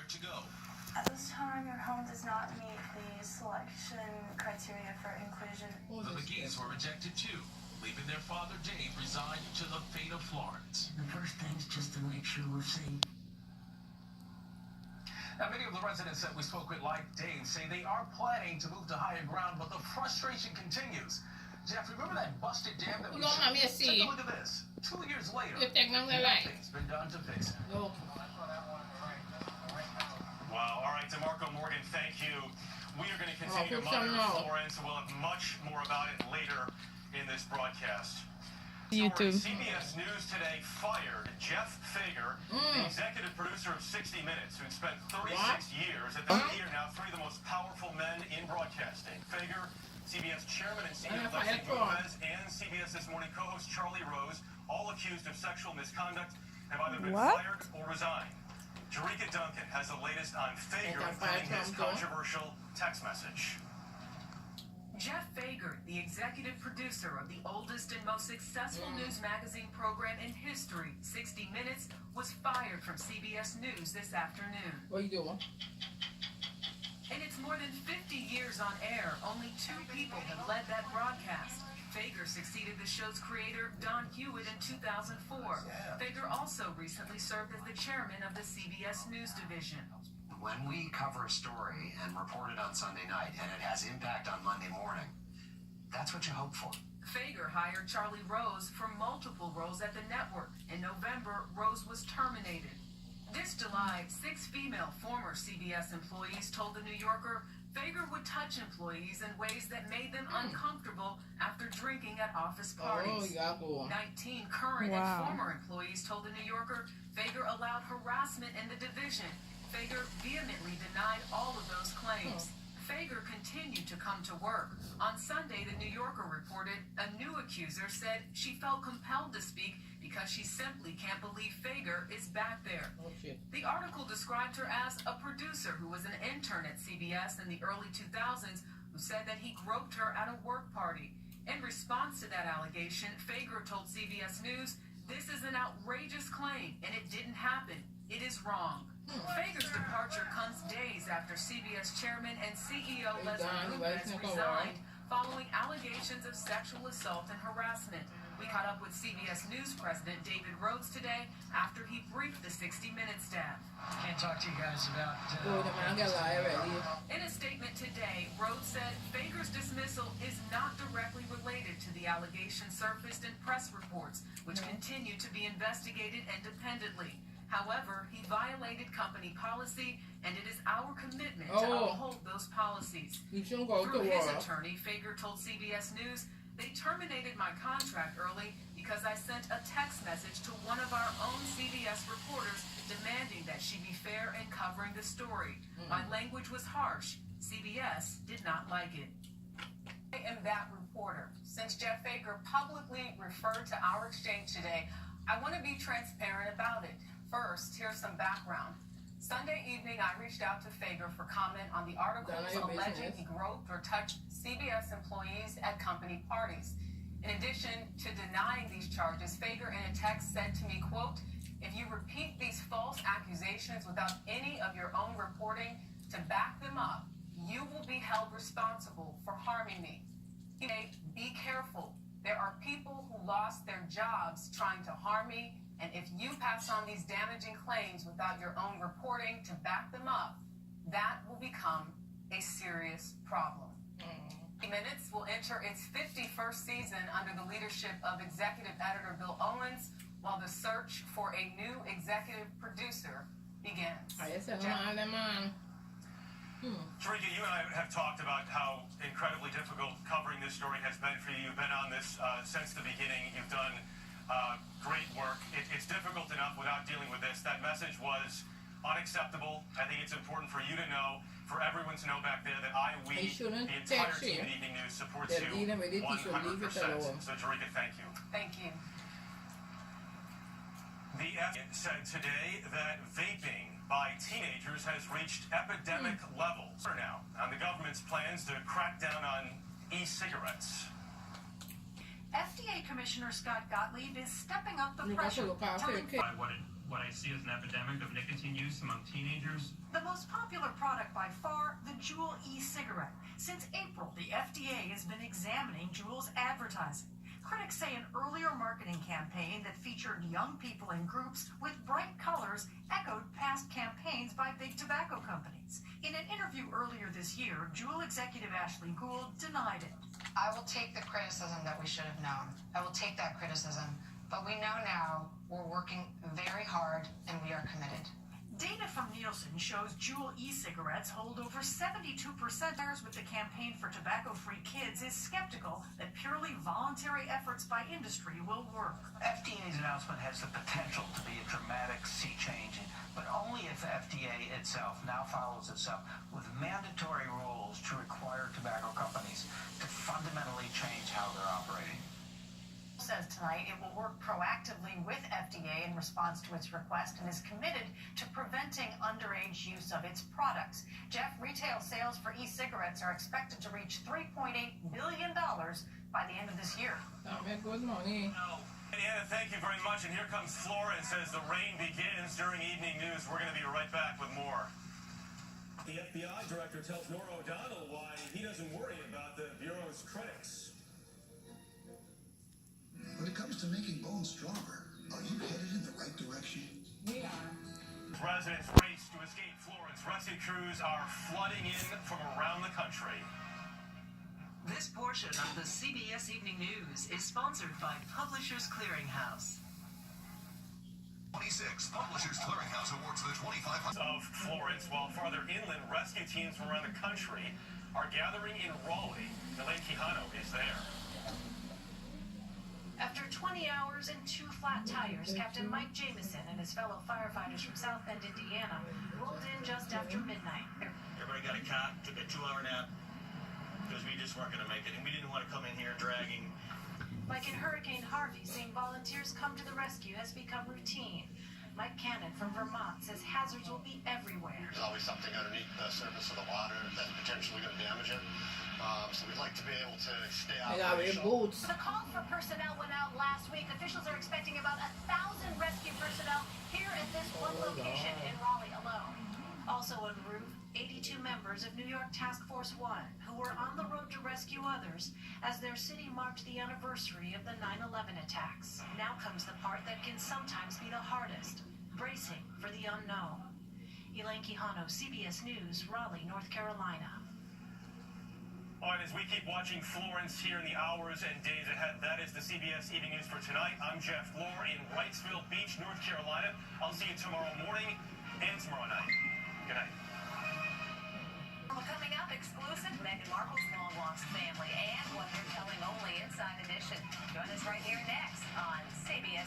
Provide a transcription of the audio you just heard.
where to go. At this time, your home does not meet the selection criteria for inclusion. The McGee's were rejected too, leaving their father Dave resigned to the fate of Florence. The first thing's just to make sure we're safe. Now, many of the residents that we spoke with, like Dave, say they are planning to move to higher ground, but the frustration continues. Jeff, remember that busted dam that we saw? Take a look at this. 2 years later, nothing's been done to fix it. Wow. All right, DeMarco Morgan, thank you. We are going to continue to monitor Florence, and we'll have much more about it later in this broadcast. YouTube. CBS News today fired Jeff Fager, the executive producer of 60 Minutes, who spent 36 years at the theater, now three of the most powerful men in broadcasting. Fager, CBS chairman and CEO Leslie Gomez, and CBS This Morning co-host Charlie Rose, all accused of sexual misconduct, have either been fired or resigned. Jerika Duncan has the latest on Fager, including his controversial text message. Jeff Fager, the executive producer of the oldest and most successful news magazine program in history, 60 Minutes, was fired from CBS News this afternoon. What are you doing? In its more than 50 years on air, only 2 people have led that broadcast. Fager succeeded the show's creator, Don Hewitt, in 2004. Fager also recently served as the chairman of the CBS News division. When we cover a story and report it on Sunday night and it has impact on Monday morning, that's what you hope for. Fager hired Charlie Rose for multiple roles at the network. In November, Rose was terminated. This July, 6 female former CBS employees told The New Yorker Fager would touch employees in ways that made them uncomfortable after drinking at office parties. 19 current and former employees told The New Yorker Fager allowed harassment in the division. Fager vehemently denied all of those claims. Fager continued to come to work. On Sunday, The New Yorker reported a new accuser said she felt compelled to speak because she simply can't believe Fager is back there. The article described her as a producer who was an intern at CBS in the early 2000s who said that he groped her at a work party. In response to that allegation, Fager told CBS News, "This is an outrageous claim, and it didn't happen. It is wrong." Fager's departure comes days after CBS chairman and CEO Leslie Gomez resigned following allegations of sexual assault and harassment. We caught up with CBS News president David Rhodes today after he briefed the 60 Minutes staff. Can't talk to you guys about... In a statement today, Rhodes said Fager's dismissal is not directly related to the allegations surfaced in press reports, which continue to be investigated independently. However, he violated company policy, and it is our commitment to uphold those policies. Through his attorney, Fager told CBS News, "They terminated my contract early because I sent a text message to one of our own CBS reporters demanding that she be fair in covering the story. My language was harsh. CBS did not like it." I am that reporter. Since Jeff Fager publicly referred to our exchange today, I want to be transparent about it. First, here's some background. Sunday evening, I reached out to Fager for comment on the articles alleging he groped or touched CBS employees at company parties. In addition to denying these charges, Fager in a text said to me, quote, "If you repeat these false accusations without any of your own reporting to back them up, you will be held responsible for harming me. Be careful. There are people who lost their jobs trying to harm me. And if you pass on these damaging claims without your own reporting to back them up, that will become a serious problem." Minutes will enter its 51st season under the leadership of executive editor Bill Owens, while the search for a new executive producer begins. Jerika, you and I have talked about how incredibly difficult covering this story has been for you. You've been on this since the beginning. You've done great work. It's difficult enough without dealing with this. That message was unacceptable. I think it's important for you to know, for everyone to know back there, that the entire team at Evening News supports you 100%. So, Jerika, thank you. Thank you. The FDA said today that vaping by teenagers has reached epidemic levels now on the government's plans to crack down on e-cigarettes. FDA Commissioner Scott Gottlieb is stepping up the pressure. By what it what I see as an epidemic of nicotine use among teenagers. The most popular product by far, the Juul e-cigarette. Since April, the FDA has been examining Juul's advertising. Critics say an earlier marketing campaign that featured young people in groups with bright colors echoed past campaigns by big tobacco companies. In an interview earlier this year, Juul executive Ashley Gould denied it. I will take the criticism that we should have known. I will take that criticism. But we know now we're working very hard and we are committed. Data from Nielsen shows Juul e-cigarettes hold over 72%. With the campaign for tobacco-free kids is skeptical that purely voluntary efforts by industry will work. FDA's announcement has the potential to be a dramatic sea change, but only if FDA itself now follows itself with mandatory rules to require tobacco companies to fundamentally change how they're operating. Says tonight it will work proactively with FDA in response to its request and is committed to preventing underage use of its products. Jeff, retail sales for e-cigarettes are expected to reach $3.8 billion by the end of this year. Good morning. Anna, thank you very much. And here comes Florence as the rain begins during evening news. We're going to be right back with more. The FBI director tells Norah O'Donnell why he doesn't worry about the Bureau's critics. When it comes to making bones stronger, are you headed in the right direction? We are. Residents race to escape Florence. Rescue crews are flooding in from around the country. This portion of the CBS Evening News is sponsored by Publishers Clearinghouse. 26 Publishers Clearinghouse awards the 2500 of Florence, while farther inland, rescue teams from around the country are gathering in Raleigh. Elaine Quijano is there. After 20 hours and 2 flat tires, Captain Mike Jamieson and his fellow firefighters from South Bend, Indiana, rolled in just after midnight. Everybody got a cot, took a 2-hour nap, because we just weren't going to make it, and we didn't want to come in here dragging. Like in Hurricane Harvey, seeing volunteers come to the rescue has become routine. Mike Cannon from Vermont says hazards will be everywhere. There's always something underneath the surface of the water that's potentially going to damage it. So we'd like to be able to stay operational. The call for personnel went out last week. Officials are expecting about 1,000 rescue personnel here at this one location in Raleigh alone. Also en route, 82 members of New York Task Force 1 who were on the road to rescue others as their city marked the anniversary of the 9/11 attacks. Now comes the part that can sometimes be the hardest, bracing for the unknown. Elaine Quijano, CBS News, Raleigh, North Carolina. All right, as we keep watching Florence here in the hours and days ahead, that is the CBS Evening News for tonight. I'm Jeff Glore in Wrightsville Beach, North Carolina. I'll see you tomorrow morning and tomorrow night. Good night. Coming up, exclusive Meghan Markle's long-lost family and what they're telling only Inside Edition. Join us right here next on CBS.